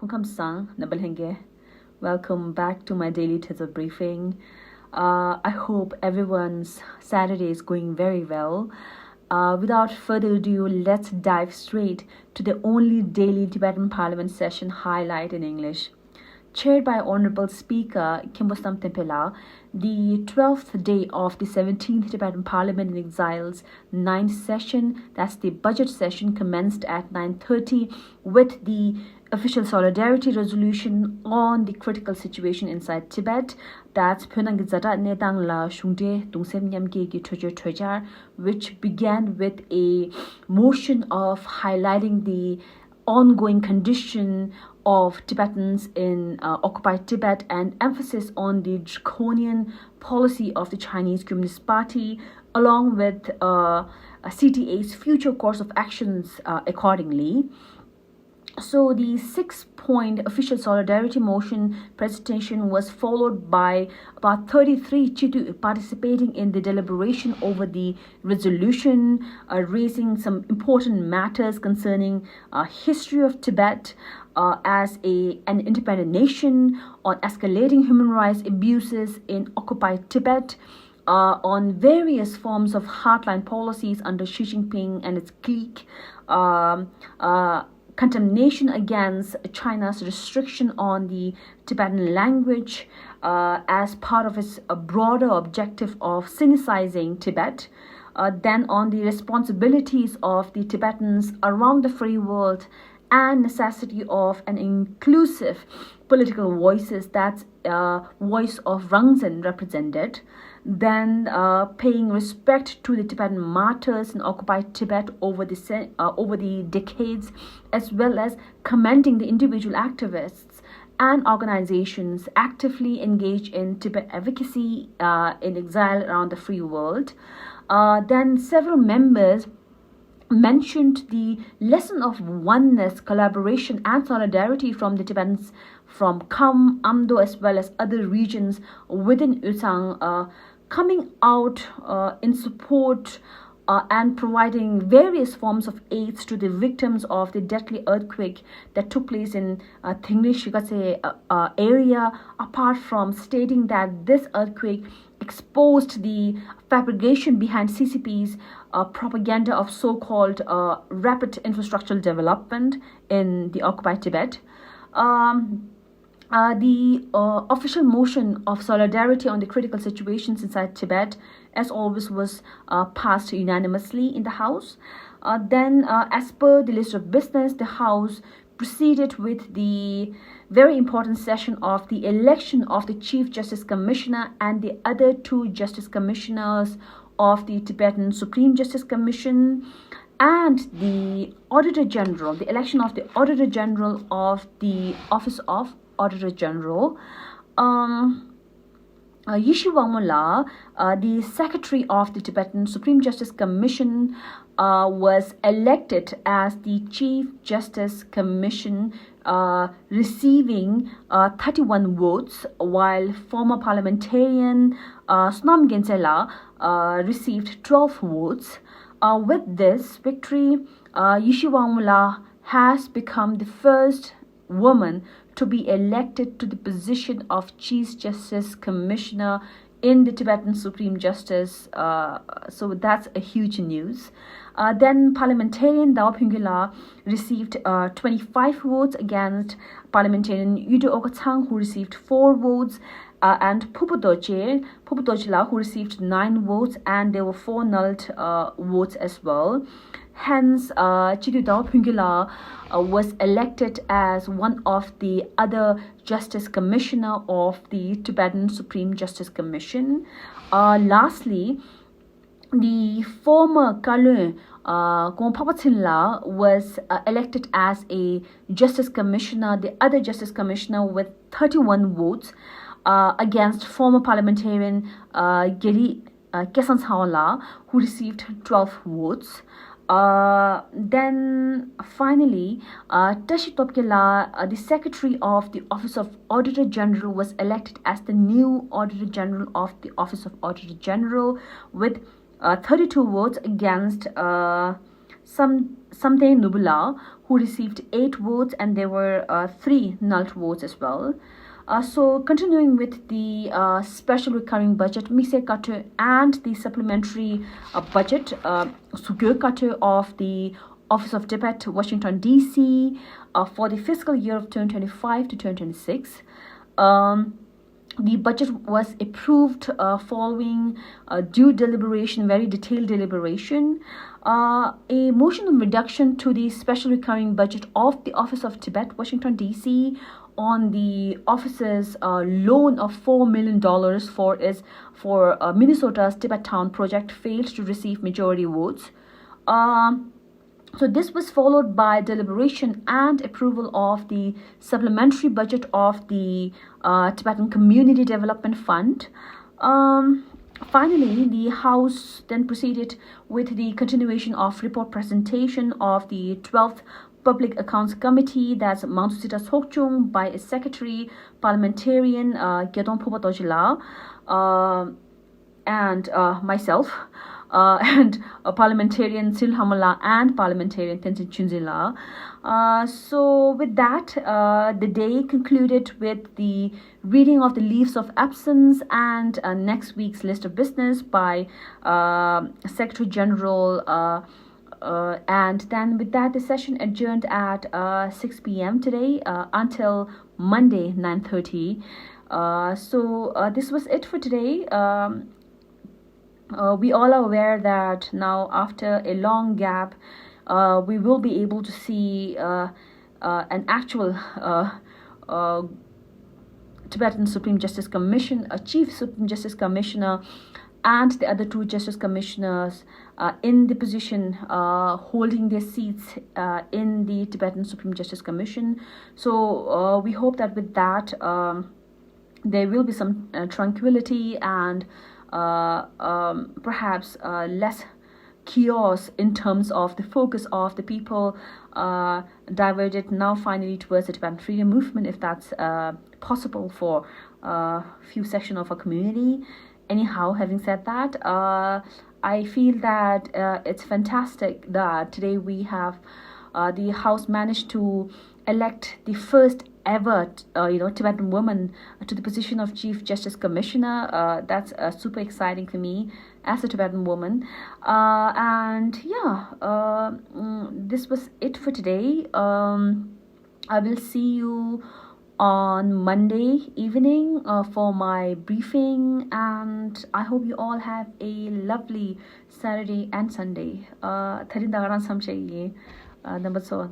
Sang Nabalhenge. Welcome back to my daily Tether briefing. I hope everyone's Saturday is going very well. Without further ado, let's dive straight to the only daily Tibetan Parliament session highlight in English. Chaired by Honorable Speaker Kimbostam Tempela, the 12th day of the 17th Tibetan Parliament in Exile's 9th session, that's the budget session, commenced at 9:30 with the official solidarity resolution on the critical situation inside Tibet. That's Phönangizata Netang La Shungde Tungsem Nyamke Ki Tojar, which began with a motion of highlighting the ongoing condition of Tibetans in occupied Tibet and emphasis on the draconian policy of the Chinese Communist Party, along with CTA's future course of actions accordingly. So the 6-point official solidarity motion presentation was followed by about 33 Chitu participating in the deliberation over the resolution, raising some important matters concerning history of Tibet as an independent nation, on escalating human rights abuses in occupied Tibet, on various forms of hardline policies under Xi Jinping and its clique, condemnation against China's restriction on the Tibetan language as part of its broader objective of Sinicizing Tibet, then on the responsibilities of the Tibetans around the free world and necessity of an inclusive political voices that voice of Rangzhen represented, then paying respect to the Tibetan martyrs in occupied Tibet over the decades, as well as commending the individual activists and organizations actively engaged in Tibet advocacy in exile around the free world. Then several members mentioned the lesson of oneness, collaboration and solidarity from the Tibetans from Kham, Amdo as well as other regions within Usang, coming out in support and providing various forms of aids to the victims of the deadly earthquake that took place in Thingli Shikase area, apart from stating that this earthquake exposed the fabrication behind CCP's propaganda of so-called rapid infrastructural development in the occupied Tibet. The official motion of solidarity on the critical situations inside Tibet, as always, was passed unanimously in the House. Then, as per the list of business, the House proceeded with the very important session of the election of the Chief Justice Commissioner and the other two Justice Commissioners of the Tibetan Supreme Justice Commission, and the Auditor General, the election of the Auditor General of the Office of Auditor General. Yishi Wangmula, the Secretary of the Tibetan Supreme Justice Commission, was elected as the Chief Justice Commission, receiving 31 votes, while former parliamentarian Snam Gensela received 12 votes. With this victory, Yishi Wangmula has become the first woman to be elected to the position of Chief Justice Commissioner in the Tibetan Supreme Justice. So that's a huge news. Then parliamentarian Dao Phingila received 25 votes against parliamentarian Yudo Okatsang, who received 4 votes, and Pupudochila, who received 9 votes, and there were 4 nulled votes as well. Hence, Chidu Dao Phingila was elected as one of the other Justice Commissioner of the Tibetan Supreme Justice Commission. Lastly, the former Kalun Gompapatsinla was elected as a Justice Commissioner, the other Justice Commissioner, with 31 votes against former parliamentarian Geri Kesansawala, who received 12 votes. Then finally, Tashi Topkela, the Secretary of the Office of Auditor General, was elected as the new Auditor General of the Office of Auditor General with 32 votes against Samte Nubula, who received 8 votes, and there were 3 null votes as well. So continuing with the special recurring budget, Mise Katu, and the supplementary budget, Sugyo Katu of the Office of Tibet, Washington, D.C. For the fiscal year of 2025 to 2026. The budget was approved following due deliberation, very detailed deliberation. A motion of reduction to the special recurring budget of the Office of Tibet, Washington, D.C. on the office's loan of $4 million for Minnesota's Tibet Town project failed to receive majority votes. So this was followed by deliberation and approval of the supplementary budget of the Tibetan Community Development Fund. Finally, the House then proceeded with the continuation of report presentation of the 12th Public Accounts Committee, that's Mount Sita Sokchung, by its secretary, parliamentarian Gedon Popatojila, and myself. And parliamentarian Silhamala and parliamentarian Tenzin Chunzila. So with that, the day concluded with the reading of the leaves of absence and next week's list of business by Secretary General. And then with that, the session adjourned at 6 p.m. today until Monday 9:30. So this was it for today. We all are aware that now, after a long gap, we will be able to see an actual Tibetan Supreme Justice Commission, a Chief Supreme Justice Commissioner, and the other 2 Justice Commissioners in the position holding their seats in the Tibetan Supreme Justice Commission. So we hope that with that, there will be some tranquility and perhaps less chaos in terms of the focus of the people diverted now finally towards the Tibetan freedom movement, if that's possible for a few sections of our community. Anyhow, having said that, I feel that it's fantastic that today we have the House managed to elect the first ever Tibetan woman to the position of Chief Justice Commissioner. That's super exciting for me as a Tibetan woman. And yeah, this was it for today. I will see you on Monday evening for my briefing, and I hope you all have a lovely Saturday and Sunday. Number so,